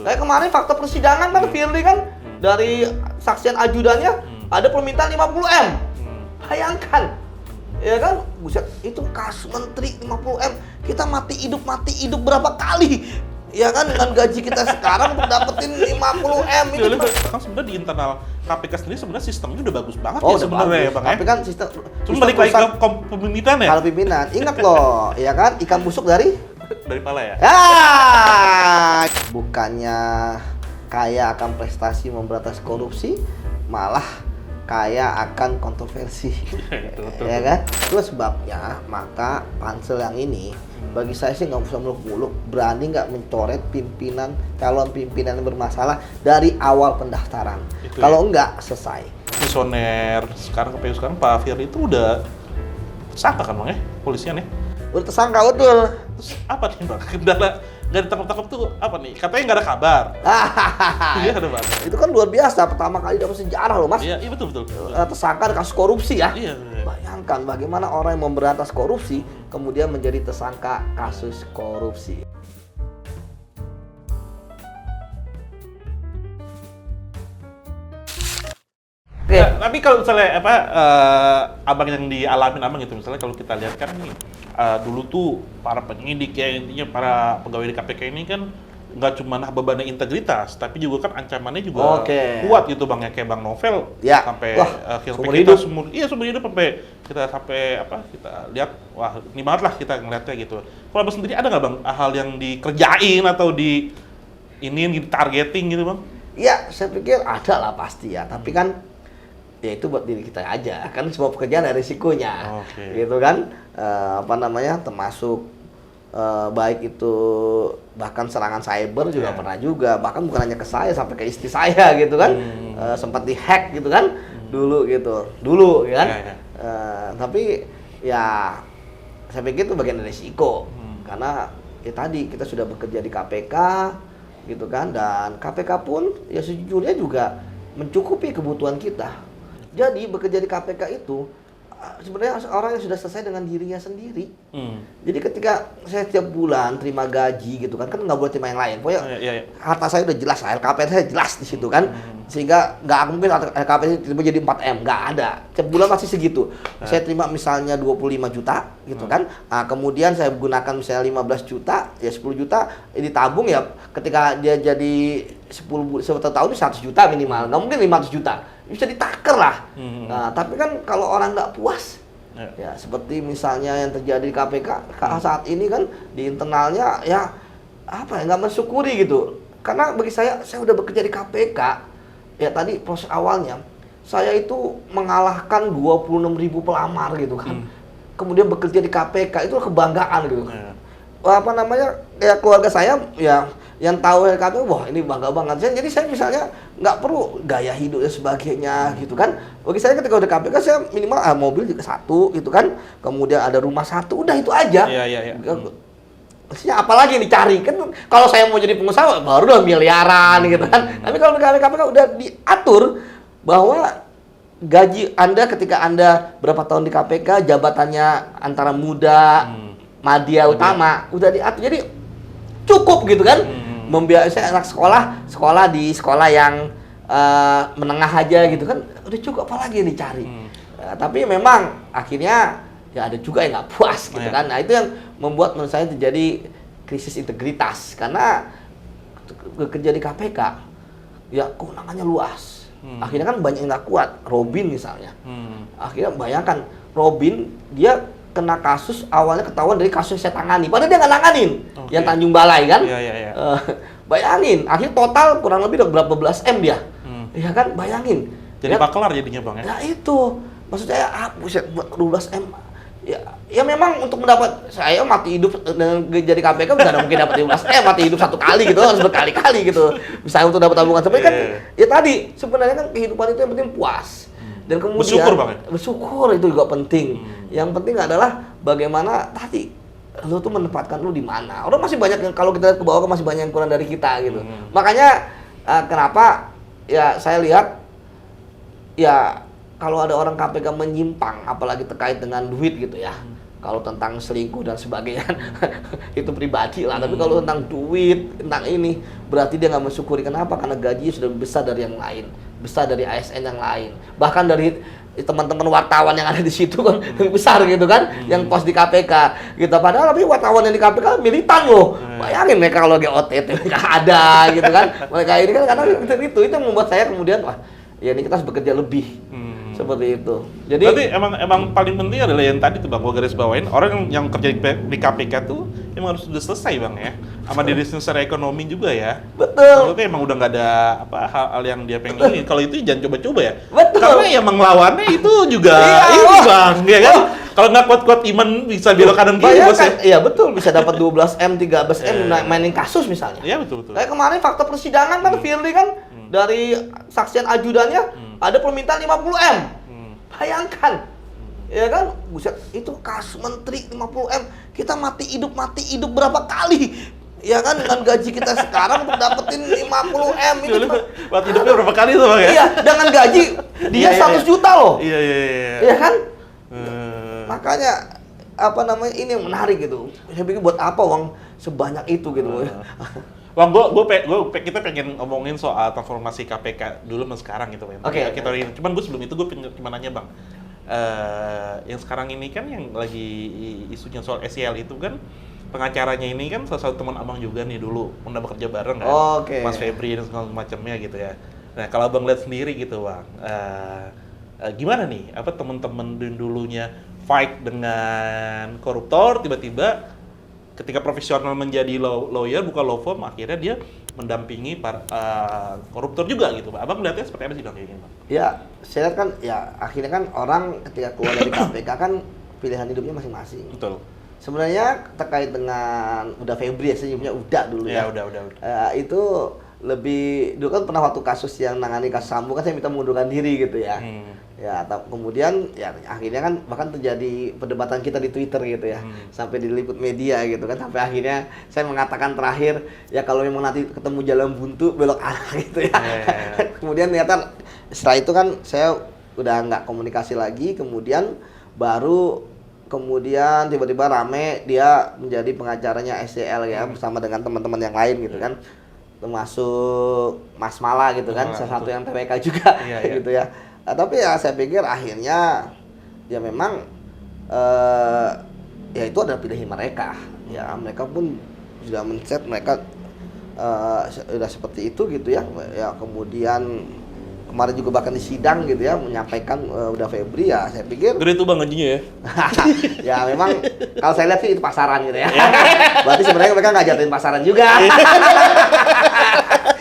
Kayak kemarin fakta persidangan kan Firly kan dari saksian ajudannya ada permintaan 50M. Bayangkan. Ya kan? Buset, itu kasus menteri 50M. Kita mati hidup berapa kali? Ya kan, dengan gaji kita sekarang untuk dapetin 50M itu. Kan sebenarnya di internal KPK sendiri sebenarnya sistemnya udah bagus banget Oh, ya sebenarnya ya Bang. Tapi kan sistem Cuma balik lagi ke kepemimpinan ya? Kalau pimpinan, ingat loh, ya kan, ikan busuk dari Pala ya? Bukannya kaya akan prestasi memberantas korupsi, malah kaya akan kontroversi. Betul. Ya kan? Itu sebabnya maka pansel yang ini bagi saya sih nggak usah muluk-muluk, berani nggak mencoret calon pimpinan yang bermasalah dari awal pendaftaran. Kalau enggak selesai. Visioner sekarang Pak Firly itu udah tersangka kan Bang ya, polisian ya? Udah tersangka betul. Terus apa nih Bang? Kendala nggak ditangkap-tangkap tuh apa nih? Katanya nggak ada kabar. Iya ada Bang. Itu kan luar biasa, pertama kali dalam sejarah loh Mas. Iya betul. Tersangka kasus korupsi ya. Iya. Bayangkan bagaimana orang yang memberantas korupsi kemudian menjadi tersangka kasus korupsi. Oke. Tapi kalau misalnya abang yang dialamin abang gitu, misalnya kalau kita lihat kan nih dulu tuh para penyidik ya, intinya para pegawai di KPK ini kan nggak cuma bebannya integritas, tapi juga kan ancamannya juga kuat gitu Bang, ya kayak Bang Novel ya. Sampai seumur hidup. Seumur hidup sampai kita lihat wah ini banget lah kita ngeliatnya gitu. Kalau Abang sendiri ada nggak Bang hal yang dikerjain atau targeting gitu Bang? Iya, saya pikir ada lah pasti ya, tapi kan ya itu buat diri kita aja, kan semua pekerjaan ada risikonya, gitu kan, termasuk baik itu bahkan serangan cyber juga pernah juga, bahkan bukan hanya ke saya, sampai ke istri saya gitu kan, sempat dihack gitu kan, dulu kan, tapi ya saya pikir itu bagian dari risiko, karena ya tadi kita sudah bekerja di KPK gitu kan, dan KPK pun ya sejujurnya juga mencukupi kebutuhan kita. Jadi bekerja di KPK itu sebenarnya orang yang sudah selesai dengan dirinya sendiri. Jadi ketika saya tiap bulan terima gaji gitu kan nggak boleh terima yang lain. Pokoknya harta saya udah jelas, LKPN saya jelas di situ kan. Sehingga nggak mungkin LKPN tiba jadi 4M, nggak ada. Tiap bulan masih segitu. Saya terima misalnya 25 juta gitu kan. Kemudian saya gunakan misalnya 15 juta, ya 10 juta ditabung ya, ketika dia jadi 10 tahun 100 juta minimal. Nggak mungkin 500 juta. Bisa ditaker lah. Nah, tapi kan kalau orang nggak puas, ya seperti misalnya yang terjadi di KPK saat ini kan di internalnya ya nggak mensyukuri gitu. Karena bagi saya udah bekerja di KPK, ya tadi proses awalnya saya itu mengalahkan 26.000 pelamar gitu kan. Kemudian bekerja di KPK itu kebanggaan gitu. Ya keluarga saya ya yang tahu KPK, wah ini bangga banget. Jadi saya misalnya nggak perlu gaya hidup dan sebagainya gitu kan. Bagi saya ketika udah KPK saya minimal mobil juga satu gitu kan. Kemudian ada rumah satu, udah itu aja. Iya. Maksudnya apalagi dicari kan, kalau saya mau jadi pengusaha baru udah miliaran gitu kan. Tapi kalau di KPK udah diatur bahwa gaji Anda ketika Anda berapa tahun di KPK, jabatannya antara muda, madya, utama, udah diatur. Jadi cukup gitu kan. Membiasai anak sekolah di sekolah yang menengah aja gitu kan, udah cukup, apalagi yang dicari. Tapi memang akhirnya ya ada juga yang nggak puas gitu kan. Nah itu yang membuat menurut saya terjadi krisis integritas, karena bekerja di KPK ya kewenangannya luas. Akhirnya kan banyak yang nggak kuat. Robin misalnya, akhirnya bayangkan Robin dia kena kasus awalnya ketahuan dari kasus yang saya tangani, padahal dia nggak nanganin yang Tanjung Balai kan. Bayangin, akhirnya total kurang lebih udah berapa belas M dia, ya kan, bayangin. Jadi makelar jadinya Bang ya? Nah itu, maksud saya, buset, 12 M. Ya memang untuk mendapat, saya mati hidup dengan jadi KPK nggak ada mungkin dapat 12 M, mati hidup satu kali gitu, harus berkali-kali gitu. Bisa untuk dapat tabungan, tapi kan, ya tadi, sebenarnya kan kehidupan itu yang penting puas. Dan kemudian bersyukur Bang ya? Bersyukur itu juga penting. Yang penting adalah bagaimana tadi lu tuh menempatkan lu di mana. Orang masih banyak yang, kalau kita ke bawah masih banyak yang kurang dari kita gitu. Makanya kenapa ya saya lihat ya kalau ada orang KPK menyimpang apalagi terkait dengan duit gitu ya. Kalau tentang selingkuh dan sebagainya itu pribadi lah. Tapi kalau tentang duit, tentang ini, berarti dia nggak mensyukuri. Kenapa? Karena gajinya sudah lebih besar dari yang lain, besar dari ASN yang lain, bahkan dari teman-teman wartawan yang ada di situ kan lebih besar gitu kan, yang pos di KPK gitu. Padahal tapi wartawan yang di KPK militan loh. Bayangin mereka kalau OTT mereka ada gitu kan. Mereka ini kan karena itu yang membuat saya kemudian wah, ya ini kita harus bekerja lebih. Seperti itu. Jadi berarti emang paling penting adalah yang tadi tuh Bang, gua garis bawain, orang yang kerja di KPK tuh emang harus sudah selesai Bang ya. Sama diri secara ekonomi juga ya. Betul. Maksudnya emang udah nggak ada hal yang dia pengen. Kalau itu jangan coba-coba ya. Betul. Karena emang lawannya itu juga ini Bang, ya kan? Kalau nggak kuat-kuat iman bisa belok kanan kiri bos ya. Iya betul, bisa dapat 12M, 13M mainin kasus misalnya. Iya betul. Kayak kemarin fakta persidangan kan Firly kan dari saksian ajudannya ada permintaan 50M. Bayangkan. Ya kan? Buset, itu kasus menteri 50M. Kita mati hidup berapa kali? Ya kan, dengan gaji kita sekarang untuk dapetin 50M itu. Mati hidupnya berapa kali tuh Bang ya? Iya, dengan gaji dia 100 juta loh. Iya. Iya kan? Makanya ini yang menarik gitu. Saya pikir buat apa uang sebanyak itu gitu. Bang, kita pengen ngomongin soal transformasi KPK dulu sama sekarang gitu Bang. Oke. Cuman gue sebelum itu gue pengen nanya Bang. Yang sekarang ini kan yang lagi isunya soal SEL itu kan pengacaranya ini kan salah satu teman abang juga nih dulu pernah bekerja bareng kan, Mas Febri dan segala macamnya gitu ya. Nah kalau abang lihat sendiri gitu Bang, gimana nih? Apa teman-teman dulunya fight dengan koruptor tiba-tiba ketika profesional menjadi lawyer bukan law firm akhirnya dia mendampingi para koruptor juga gitu Pak. Abang melihatnya seperti apa sih Bang kayak gini Bang? Ya, saya lihat kan ya akhirnya kan orang ketika keluar dari KPK kan pilihan hidupnya masing-masing. Betul. Sebenarnya terkait dengan Uda Febri ya, senyumnya Uda dulu ya. Udah. Itu lebih dulu kan pernah waktu kasus yang nangani kasus Sambo kan saya minta mengundurkan diri gitu ya. Ya, kemudian ya akhirnya kan bahkan terjadi perdebatan kita di Twitter gitu ya. Sampai diliput media gitu kan, sampai akhirnya saya mengatakan terakhir ya kalau memang nanti ketemu jalan buntu belok arah gitu ya. Kemudian ternyata setelah itu kan saya udah nggak komunikasi lagi, kemudian tiba-tiba rame dia menjadi pengacaranya SEL ya bersama dengan teman-teman yang lain gitu kan. Termasuk Mas Mala gitu kan, salah satu yang TWK juga gitu ya. Tapi ya saya pikir akhirnya ya memang ya itu adalah pilihan mereka. Ya mereka pun sudah men-set mereka sudah seperti itu gitu ya. Ya kemudian kemarin juga bahkan di sidang gitu ya menyampaikan Uda Febri ya saya pikir gede tuh Bang gajinya ya. Ya memang kalau saya lihat sih itu pasaran gitu ya. Berarti sebenarnya mereka nggak jatuhin pasaran juga.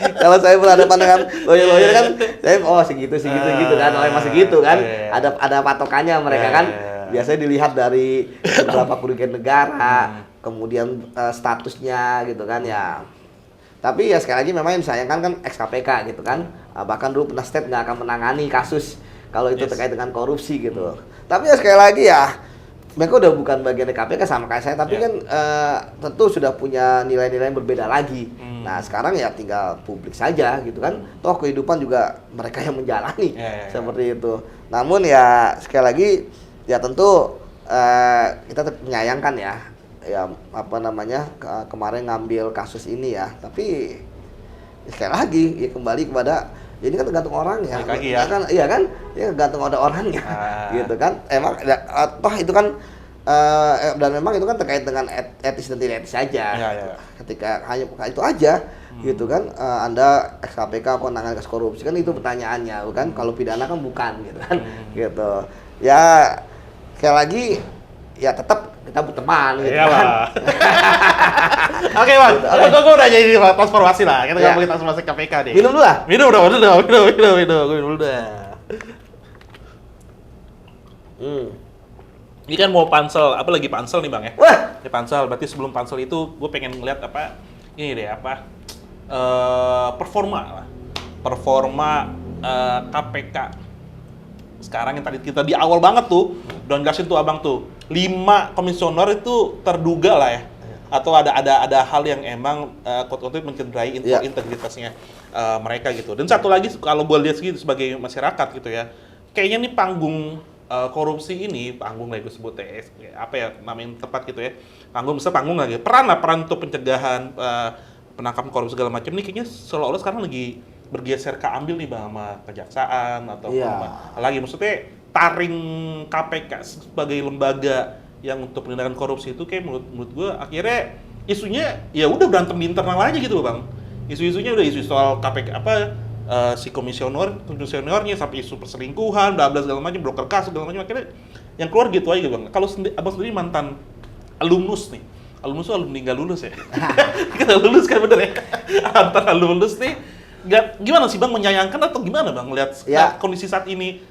Kalau saya berhadapan dengan lawyer kan, saya segitu gitu kan, masih gitu kan. Ada patokannya mereka kan. Biasanya dilihat dari beberapa kerugian negara, kemudian statusnya gitu kan ya. Tapi ya sekali lagi memang yang disayangkan kan ex-KPK gitu kan. Bahkan dulu pernah state nggak akan menangani kasus kalau itu terkait dengan korupsi gitu. Tapi ya sekali lagi ya mereka udah bukan bagian dari KPK sama kayak saya, tapi kan tentu sudah punya nilai-nilai yang berbeda lagi. Nah sekarang ya tinggal publik saja gitu kan. Toh kehidupan juga mereka yang menjalani seperti itu. Namun ya sekali lagi ya tentu kita menyayangkan ya kemarin ngambil kasus ini ya. Tapi sekali lagi ya kembali kepada ini kan tergantung orangnya. Kan iya kan? Ya tergantung ada orangnya. Gitu kan. Emang toh itu kan dan memang itu kan terkait dengan etis dan tidak etis saja. Ketika hanya itu aja gitu kan. Anda ex-KPK penanganan kasus korupsi kan itu pertanyaannya bukan. Kalau pidana kan bukan gitu kan. Gitu. Ya sekali lagi ya tetap kita berteman gitu kan. Oke Bang, gue udah jadi transformasi lah. Kita ngomongin transformasi KPK deh. Minum dulu lah. Minum dulu dah. Ini kan mau pansel, apa lagi pansel nih Bang ya? Wah, ini pansel. Berarti sebelum pansel itu gue pengen ngeliat performa KPK sekarang yang tadi kita di awal banget tuh udah jelasin tuh abang tuh 5 komisioner itu terduga lah ya atau ada hal yang emang quote-unquote mencederai integritasnya mereka gitu. Dan satu lagi kalau gue lihat sebagai masyarakat gitu ya, kayaknya nih panggung korupsi ini, panggung lah gue sebut apa ya namanya tepat gitu ya, panggung lagi, peran untuk pencegahan penangkapan korupsi segala macam nih kayaknya seolah-olah sekarang lagi bergeser ke ambil nih Bang sama kejaksaan atau lagi maksudnya taring KPK sebagai lembaga yang untuk penindakan korupsi itu kayak menurut gue akhirnya isunya ya udah berantem di internal aja gitu loh Bang. Isu-isunya udah isu soal KPK si komisionernya sampai isu perselingkuhan, bla bla segala macam, broker kas segala macam, akhirnya yang keluar gitu aja Bang. Kalau Abang sendiri mantan alumnus nih. Alumnus tuh alumni nggak lulus ya. Kita lulus kan bener ya. Mantan alumnus nih gimana sih Bang, menyayangkan atau gimana Bang lihat kondisi saat ini?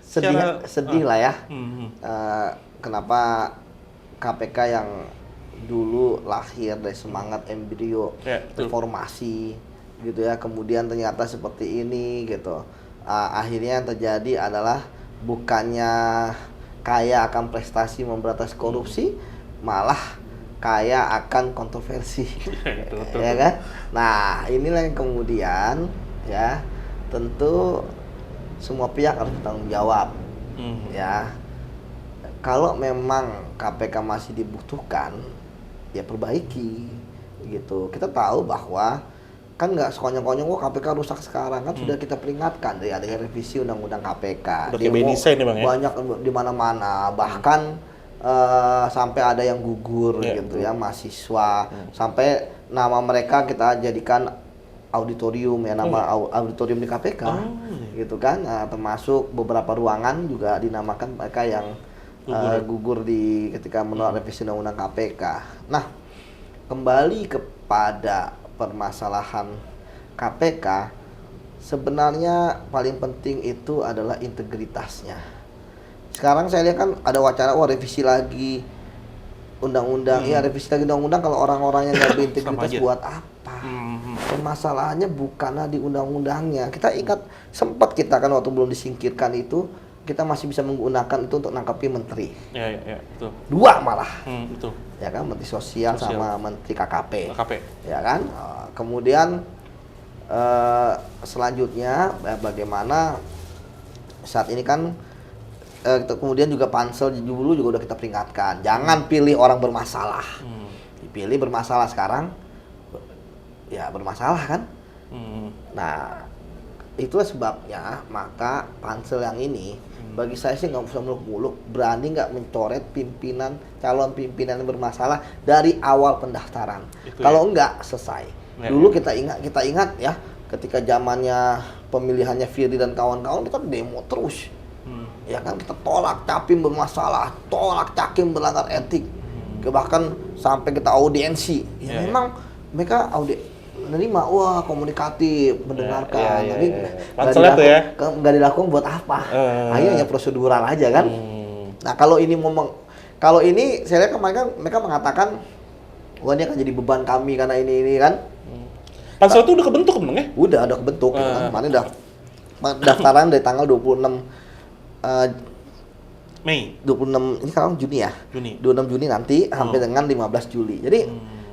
Sedih lah ya. Kenapa KPK yang dulu lahir dari semangat embrio reformasi gitu ya, kemudian ternyata seperti ini gitu. Akhirnya yang terjadi adalah bukannya kaya akan prestasi memberantas korupsi, malah kaya akan kontroversi. Ya kan? Nah, inilah yang kemudian ya tentu semua pihak harus bertanggung jawab. Ya. Kalau memang KPK masih dibutuhkan, ya perbaiki gitu. Kita tahu bahwa kan nggak sekonyong-konyong KPK rusak sekarang, kan sudah kita peringatkan dari adanya revisi undang-undang KPK. Demo banyak di mana-mana, bahkan sampai ada yang gugur gitu ya, mahasiswa, sampai nama mereka kita jadikan auditorium ya, nama auditorium di KPK gitu kan. Termasuk beberapa ruangan juga dinamakan mereka yang gugur ketika menolak revisi undang-undang KPK. Nah, kembali kepada permasalahan KPK, sebenarnya paling penting itu adalah integritasnya. Sekarang saya lihat kan ada wacana revisi lagi undang-undang. Ya revisi lagi undang-undang, kalau orang-orang yang nggak berintegritas buat apa? Permasalahannya bukanlah di undang-undangnya. Kita ingat sempat kita kan waktu belum disingkirkan itu, kita masih bisa menggunakan itu untuk nangkapi menteri. Ya, betul. 2 malah. Betul. Ya kan, Menteri Sosial sama Menteri KKP. Ya kan. Kemudian selanjutnya bagaimana saat ini kan kemudian juga Pansel dulu juga udah kita peringatkan, jangan pilih orang bermasalah. Dipilih bermasalah sekarang, ya bermasalah kan. Nah, itulah sebabnya maka Pansel yang ini bagi saya sih nggak usah muluk-muluk, berani nggak mencoret calon pimpinan yang bermasalah dari awal pendaftaran. Kalau enggak selesai. Dulu kita ingat ya, ketika zamannya pemilihannya Firly dan kawan-kawan, kita demo terus. Ya kan, kita tolak capim bermasalah, tolak cakim melanggar etik. Bahkan sampai kita audiensi. Memang mereka menerima, komunikatif, mendengarkan, tapi nggak dilakukan buat apa? Akhirnya prosedural aja kan. Nah, kalau ini saya lihat kemarin kan mereka mengatakan, ini akan jadi beban kami karena ini kan. Pansel itu udah kebentuk belum ya? Udah kebentuk. Kemarin udah pendaftaran dari tanggal 26 Mei. 26 ini sekarang Juni ya. 26 Juni nanti sampai dengan 15 Juli. Jadi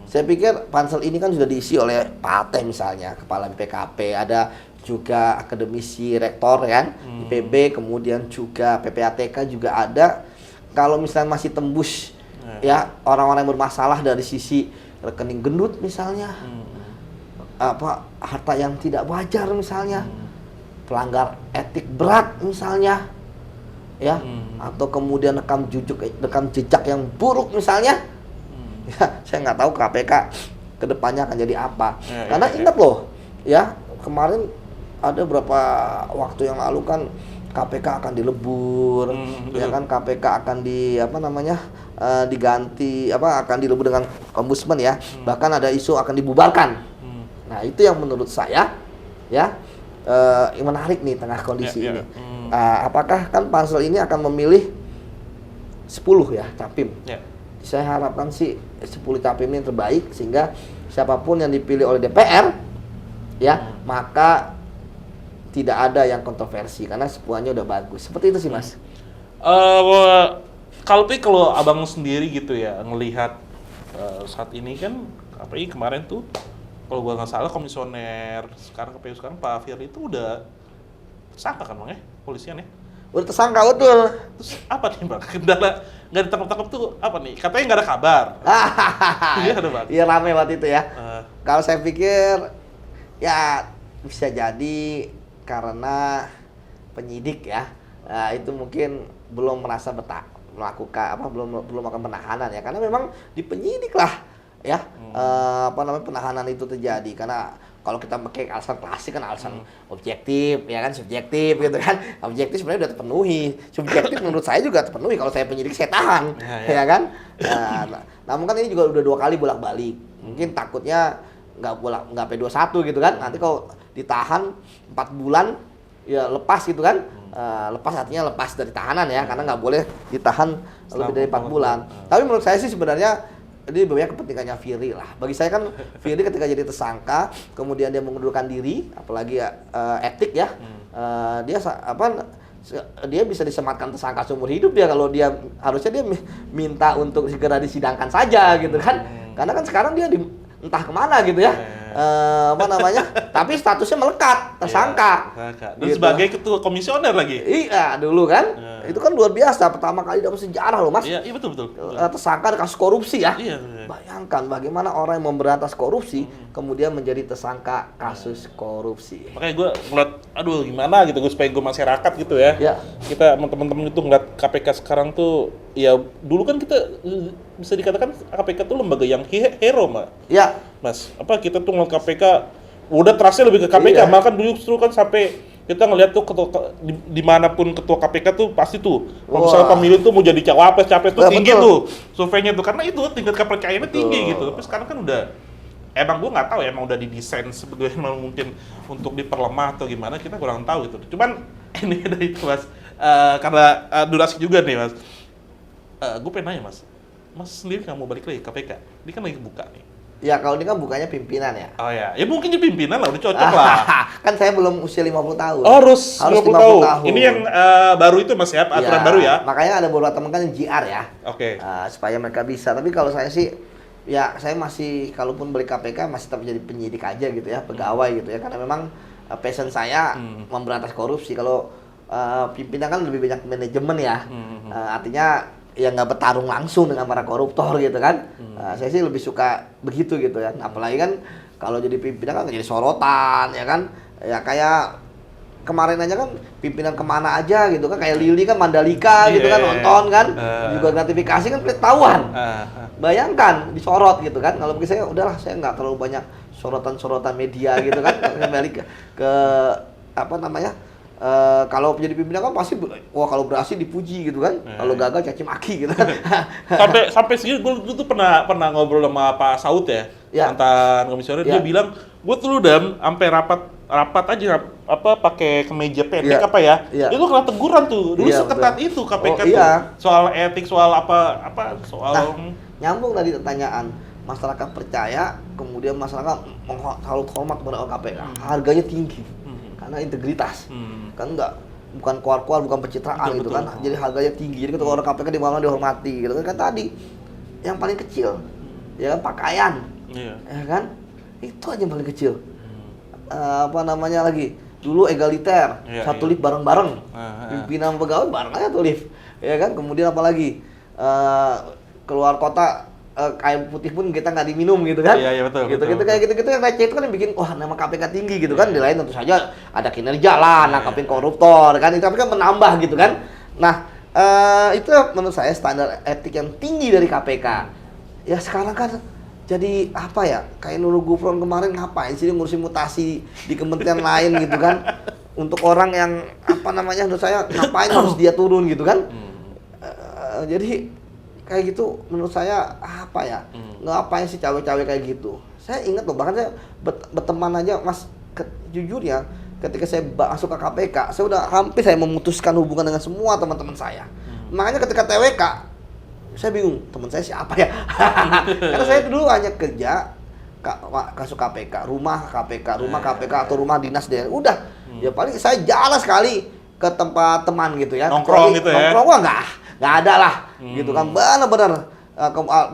saya pikir Pansel ini kan sudah diisi oleh Pak Ate misalnya, Kepala BPKP, ada juga akademisi rektor kan, IPB, kemudian juga PPATK juga ada. Kalau misalnya masih tembus ya orang-orang yang bermasalah dari sisi rekening gendut misalnya, harta yang tidak wajar misalnya, pelanggar etik berat misalnya, ya, atau kemudian rekam jejak yang buruk misalnya. Ya, saya nggak tahu KPK kedepannya akan jadi apa. Karena ingat loh, ya kemarin ada beberapa waktu yang lalu kan KPK akan dilebur, ya kan, KPK akan diganti akan dilebur dengan ombudsman ya. Bahkan ada isu akan dibubarkan. Nah, itu yang menurut saya ya yang menarik nih tengah kondisi ini. Apakah kan Pansel ini akan memilih 10 ya capim? Saya harapkan sih 10 capim ini yang terbaik, sehingga siapapun yang dipilih oleh DPR ya, maka tidak ada yang kontroversi karena semuanya udah bagus. Seperti itu sih, Mas. Kalau Abang sendiri gitu ya ngelihat saat ini kan apalagi kemarin tuh kalau gua nggak salah komisioner sekarang KPU sekarang Pak Firly itu udah tersangka kan Bang ya, polisian ya? Udah tersangka, betul. Terus apa nih Bang? Kendala nggak ditangkap-tangkap tuh apa nih? Katanya nggak ada kabar. Iya ada Bang. Iya rame waktu itu ya. Uh, Kalau saya pikir ya bisa jadi karena penyidik ya, itu mungkin belum merasa melakukan belum melakukan penahanan ya, karena memang di penyidik lah ya penahanan itu terjadi. Karena kalau kita pakai alasan klasik kan alasan objektif ya kan, subjektif gitu kan. Objektif sebenarnya udah terpenuhi, subjektif menurut saya juga terpenuhi. Kalau saya penyidik saya tahan ya kan. Namun kan ini juga udah 2 kali bolak-balik, mungkin takutnya nggak P21 gitu kan. Nanti kalau ditahan 4 bulan ya lepas gitu kan. Lepas artinya lepas dari tahanan ya, karena nggak boleh ditahan lebih dari 4 bulan. Tapi menurut saya sih sebenarnya ini banyak kepentingannya Firly lah. Bagi saya kan Firly ketika jadi tersangka, kemudian dia mengundurkan diri, apalagi etik ya, dia bisa disematkan tersangka seumur hidup ya, kalau dia harusnya dia minta untuk segera disidangkan saja gitu kan. Karena kan sekarang dia entah kemana gitu ya. Tapi statusnya melekat tersangka. Dan gitu. Sebagai ketua komisioner lagi. Iya, dulu kan. Itu kan luar biasa, pertama kali dapat sejarah loh, Mas. Iya, betul. Tersangka kasus korupsi ya. Iya. Bayangkan bagaimana orang yang memberantas korupsi kemudian menjadi tersangka kasus korupsi. Makanya gue ngeliat, aduh gimana gitu, gue supaya gue masyarakat gitu ya. Kita teman-teman itu ngeliat KPK sekarang tuh, ya dulu kan kita bisa dikatakan KPK tuh lembaga yang hero, Iya. Mas, kita tuh ngeliat KPK udah trustnya lebih ke KPK, malah kan dulu justru kan sampai kita ngeliat tuh dimanapun ketua KPK tuh pasti tuh kalau misalnya pemilu tuh mau jadi capres tuh tinggi tuh surveinya tuh, karena itu tingkat kepercayaannya tinggi gitu. Tapi sekarang kan udah emang gue nggak tahu ya, emang udah didesain sebagaimana mungkin untuk diperlemah atau gimana, kita kurang tahu gitu. Cuman ini dari itu Mas, karena durasi juga nih Mas, gue pengen nanya Mas sendiri nggak mau balik lagi KPK? Ini kan lagi buka nih. Ya kalau ini kan bukannya pimpinan ya. Oh ya mungkin di pimpinan lah, udah cocok lah. Kan saya belum usia 50 tahun. Oh harus 50 tahun. Ini yang baru itu Mas ya, aturan baru ya? Makanya ada beberapa teman kan yang GR ya. Oke. Supaya mereka bisa, tapi kalau saya sih, ya saya masih, kalaupun balik KPK masih tetap jadi penyidik aja gitu ya, pegawai gitu ya. Karena memang passion saya memberantas korupsi. Kalau pimpinan kan lebih banyak manajemen ya. Artinya yang nggak bertarung langsung dengan para koruptor gitu kan. Saya sih lebih suka begitu gitu ya. Apalagi kan kalau jadi pimpinan kan jadi sorotan ya kan. Ya kayak kemarin aja kan pimpinan kemana aja gitu kan, kayak Lili kan Mandalika gitu kan, nonton kan, juga gratifikasi kan ketahuan. Bayangkan disorot gitu kan. Kalau bagi saya udahlah, saya nggak terlalu banyak sorotan media gitu kan. Kembali ke kalau jadi pimpinan kan pasti, kalau berhasil dipuji gitu kan, kalau gagal caci maki gitu kan. sampai segini gue tuh pernah ngobrol sama Pak Saud ya, mantan komisioner, dia bilang gue tuh udah sampai rapat aja pakai kemeja pendek itu kena teguran tuh dulu seketat itu KPK tuh soal etik, soal soal nyambung tadi pertanyaan. Masyarakat percaya, kemudian masyarakat hormat kepada KPK, harganya tinggi karena integritas. Kan bukan kuar-kuar, bukan pencitraan gitu kan. Jadi harganya tinggi. Jadi ketika orang KPK di mana dihormati gitu kan. Tadi yang paling kecil ya kan pakaian. Ya kan? Itu aja yang paling kecil. Lagi? Dulu egaliter, satu lift bareng-bareng. Pimpinan pegawai bareng aja tuh lift. Ya kan? Kemudian apalagi keluar kota kain putih pun kita nggak diminum gitu kan. Iya betul. Gitu kayak gitu yang receh itu kan yang bikin wah nama KPK tinggi gitu kan. Di lain tentu saja ada kinerja lah, nangkapin koruptor kan, itu tapi kan menambah gitu kan. Nah, itu menurut saya standar etik yang tinggi dari KPK. Ya sekarang kan jadi apa ya, kayak Nurul Gufron kemarin ngapain sih dia ngurusin mutasi di kementerian lain gitu kan. Untuk orang yang menurut saya ngapain harus dia turun gitu kan. Jadi kayak gitu menurut saya ngapain sih cawe-cawe kayak gitu. Saya ingat loh, bahkan saya berteman aja Mas, jujur ya, ketika saya masuk ke KPK, saya udah hampir saya memutuskan hubungan dengan semua teman-teman saya. Makanya ketika TWK, saya bingung teman saya siapa ya. Karena saya dulu hanya kerja kasus KPK, rumah KPK atau rumah dinas dia. Udah, ya paling saya jalan sekali ke tempat teman gitu ya. Nongkrong gitu ya. Nongkrong nggak ada lah, gitu kan, benar-benar.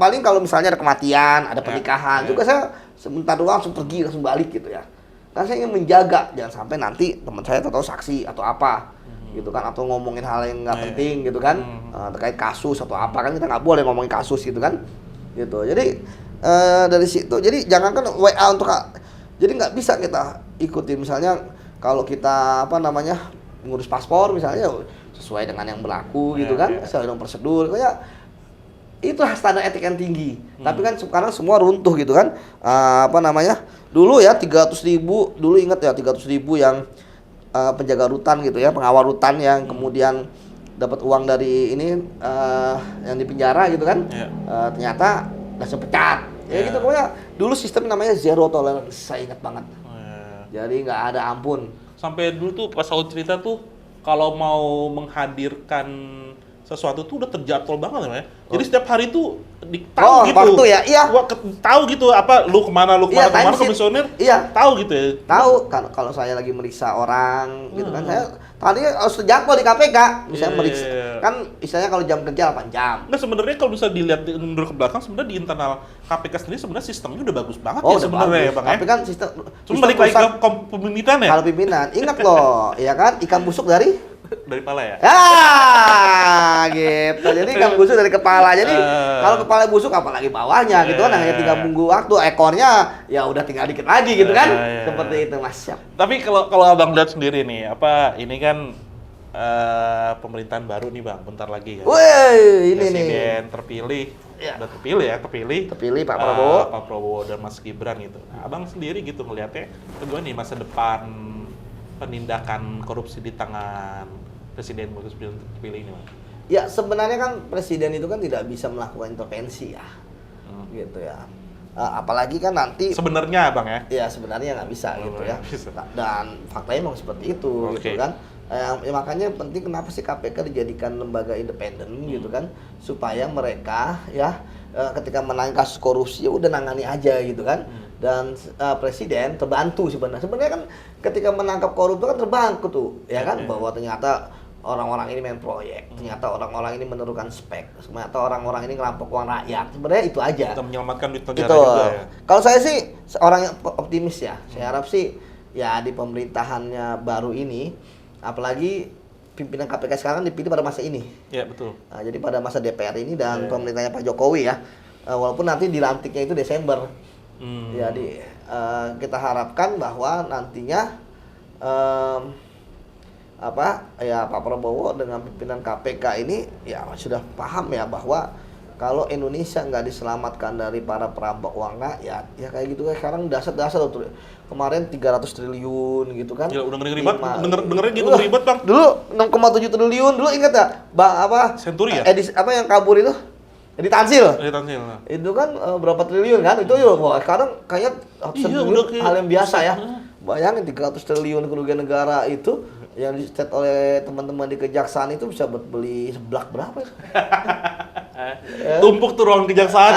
Paling kalau misalnya ada kematian, ada pernikahan, juga saya sebentar doang langsung pergi, langsung balik gitu ya. Karena saya ingin menjaga, jangan sampai nanti teman saya tahu saksi atau apa. gitu kan, atau ngomongin hal yang nggak penting gitu kan, terkait kasus atau apa kan kita nggak boleh ngomongin kasus gitu kan, gitu. Jadi dari situ, jadi jangankan WA untuk, jadi nggak bisa kita ikuti misalnya kalau kita apa namanya ngurus paspor misalnya sesuai dengan yang berlaku gitu kan, sesuai dengan prosedur, kayak itu standar etik yang tinggi. Tapi kan sekarang semua runtuh gitu kan, apa namanya dulu ya 300.000, dulu ingat ya 300.000 yang penjaga rutan gitu ya, pengawal rutan yang kemudian dapat uang dari ini yang di penjara gitu kan, ternyata langsung pecat. Ya gitu pokoknya dulu sistem namanya zero tolerance, saya ingat banget. Jadi nggak ada ampun. Sampai dulu tuh pas Saud cerita tuh kalau mau menghadirkan sesuatu tuh udah terjadwal banget ya. Jadi setiap hari tuh tahu gitu. Waktu ya, iya. Tahu gitu apa lu kemana komisioner. Iya. Tahu gitu ya. Tahu kalau saya lagi meriksa orang gitu kan, saya tadi harus terjadwal di KPK. Misalnya meriksa kan istilahnya kalau jam kerja 8 jam. Nah sebenarnya kalau bisa dilihat mundur ke belakang, sebenarnya di internal KPK sendiri sebenarnya sistemnya udah bagus banget ya sebenarnya ya Bang. Tapi kan sistem cuma balik lagi ke kepemimpinan ya. Kalau pimpinan, ingat loh, ya kan ikan busuk dari pala ya? Gitu. Jadi ikan busuk dari kepala. Jadi kalau kepala busuk apalagi bawahnya gitu kan, hanya tinggal nunggu waktu, ekornya ya udah tinggal dikit lagi gitu kan. Seperti itu Mas. Siap. Tapi kalau Abang lihat sendiri nih, apa ini kan pemerintahan baru nih Bang, bentar lagi kan. Wih, ini nih. Presiden terpilih. Ya. Udah terpilih Pak Prabowo. Pak Prabowo dan Mas Gibran gitu. Nah, Abang sendiri gitu ngelihatnya bagaimana nih masa depan penindakan korupsi di tangan presiden terpilih ini, Bang? Ya sebenarnya kan presiden itu kan tidak bisa melakukan intervensi ya, gitu ya. Apalagi kan nanti. Sebenarnya, Bang ya? Ya sebenarnya nggak bisa gitu ya. Bisa. Dan faktanya memang seperti itu, gitu kan. Ya, makanya penting kenapa sih KPK dijadikan lembaga independen gitu kan, supaya mereka ya ketika menangani kasus korupsi ya udah nangani aja gitu kan. Dan presiden terbantu sebenarnya kan ketika menangkap koruptor kan terbantu tuh ya kan, bahwa ternyata orang-orang ini main proyek, ternyata orang-orang ini menurunkan spek, ternyata orang-orang ini ngerampok uang rakyat. Sebenarnya itu aja. Kita menyelamatkan duit negara gitu. juga ya. Kalau saya sih orang yang optimis ya. Saya harap sih ya di pemerintahannya baru ini, apalagi pimpinan KPK sekarang dipilih pada masa ini. Iya, betul. Nah, jadi pada masa DPR ini dan pemerintahnya Pak Jokowi ya. Walaupun nanti dilantiknya itu Desember. Jadi kita harapkan bahwa nantinya Pak Prabowo dengan pimpinan KPK ini ya sudah paham ya bahwa kalau Indonesia nggak diselamatkan dari para perampok uang rakyat ya kayak gitu kan. Sekarang dasar tuh kemarin 300 triliun gitu kan. Gila, udah ribet, dengernya gitu ribet Bang. Dulu 6,7 triliun, dulu ingat ya Bang Senturi ya? Yang kabur itu? Edi Tansil. Nah. Itu kan berapa triliun kan? Itu ya sekarang kayak hal yang biasa ya. Bayangin 300 triliun kerugian negara itu yang di-state oleh teman-teman di kejaksaan itu bisa beli seblak berapa? Tumpuk tuh ruang kejaksaan.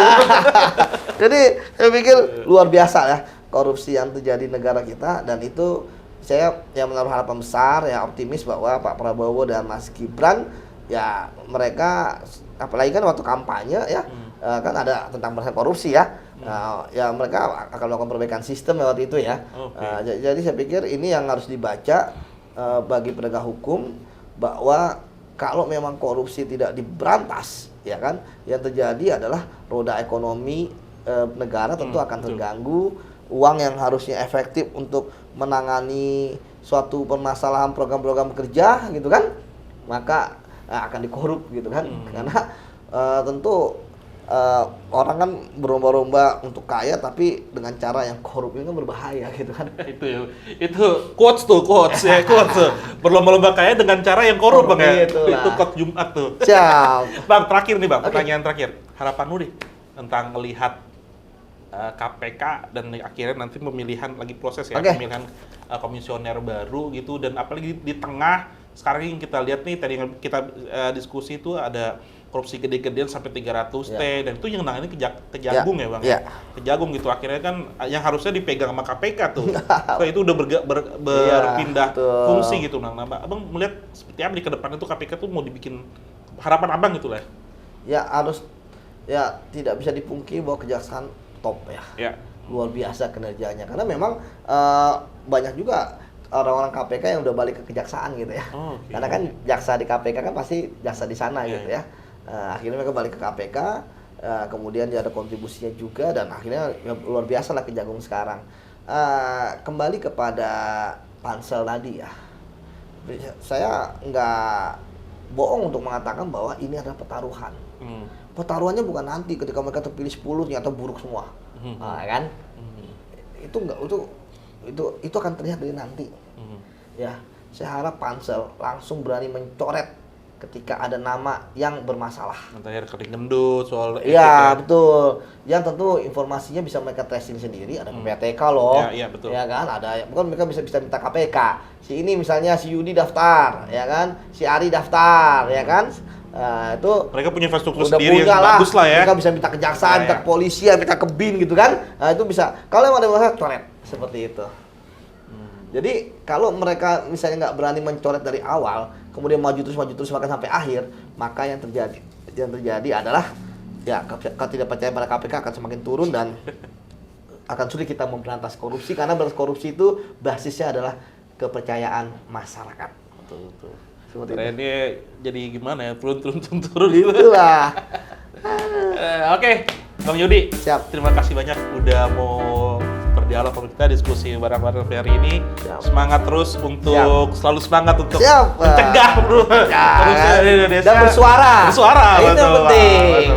Jadi saya pikir luar biasa ya korupsi yang terjadi di negara kita, dan itu saya yang menaruh harapan besar ya, optimis bahwa Pak Prabowo dan Mas Gibran ya mereka apalagi kan waktu kampanye ya kan ada tentang masalah korupsi ya. Ya mereka akan melakukan perbaikan sistem waktu itu ya. Jadi saya pikir ini yang harus dibaca bagi penegak hukum, bahwa kalau memang korupsi tidak diberantas ya kan, yang terjadi adalah roda ekonomi negara tentu akan terganggu. Uang yang harusnya efektif untuk menangani suatu permasalahan program-program kerja gitu kan, maka akan dikorup gitu kan. Karena tentu orang kan berlomba-lomba untuk kaya, tapi dengan cara yang korup ini kan berbahaya gitu kan. itu quotes ya. Berlomba-lomba kaya dengan cara yang korup Bang ya. Itu quotes Jumat tuh. Siap. Bang, terakhir nih Bang, pertanyaan terakhir. Harapan lu deh tentang melihat KPK dan akhirnya nanti pemilihan lagi proses ya, pemilihan komisioner baru gitu, dan apalagi di tengah sekarang yang kita lihat nih, tadi yang kita diskusi itu ada korupsi gede-gedean sampai 300 T, dan itu yang nangani kejagung ya Bang. Kejagung gitu, akhirnya kan yang harusnya dipegang sama KPK tuh. Itu udah berpindah fungsi gitu. Nah, Abang melihat seperti apa di ke depan itu KPK tuh mau dibikin, harapan Abang gitu lah. Ya harus, ya tidak bisa dipungkiri bahwa kejaksaan top ya. Luar biasa kinerjanya, karena memang banyak juga orang-orang KPK yang udah balik ke kejaksaan gitu ya. Karena kan jaksa di KPK kan pasti jaksa di sana gitu ya. Akhirnya mereka balik ke KPK, kemudian dia ada kontribusinya juga dan akhirnya ya, luar biasa lah Kejagung sekarang. Kembali kepada pansel tadi ya, saya nggak bohong untuk mengatakan bahwa ini adalah pertaruhan. Pertaruhannya bukan nanti ketika mereka terpilih 10 ternyata buruk semua, kan? Itu enggak, itu akan terlihat dari nanti. Ya, saya harap pansel langsung berani mencoret ketika ada nama yang bermasalah. Entah rekening gendut, soal iya, betul. Yang tentu informasinya bisa mereka tracing sendiri, ada PPTK loh. Iya, betul. Ya kan, ada bukan mereka bisa minta KPK. Si ini misalnya si Yudi daftar, ya kan? Si Ari daftar, ya kan? Itu mereka punya infrastruktur udah sendiri punya yang lah. bagus lah ya. Mereka bisa minta kejaksaan, minta kepolisian, minta ke BIN gitu kan. Itu bisa. Kalau yang ada masalah, coret seperti itu. Jadi kalau mereka misalnya nggak berani mencoret dari awal, kemudian maju terus bahkan sampai akhir, maka yang terjadi adalah ya ketidakpercayaan pada KPK akan semakin turun dan akan sulit kita memberantas korupsi karena berantas korupsi itu basisnya adalah kepercayaan masyarakat. Betul. Seperti itu. Ini jadi gimana ya? Turun. Itulah. Oke, Bang Yudi. Siap. Terima kasih banyak udah mau berdialog sama kita, diskusi bareng-bareng hari ini. Siap. Semangat terus untuk selalu semangat untuk mencegah korupsi di Indonesia dan bersuara. Itu penting.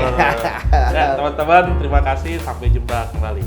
Ya, teman-teman, terima kasih. Sampai jumpa kembali.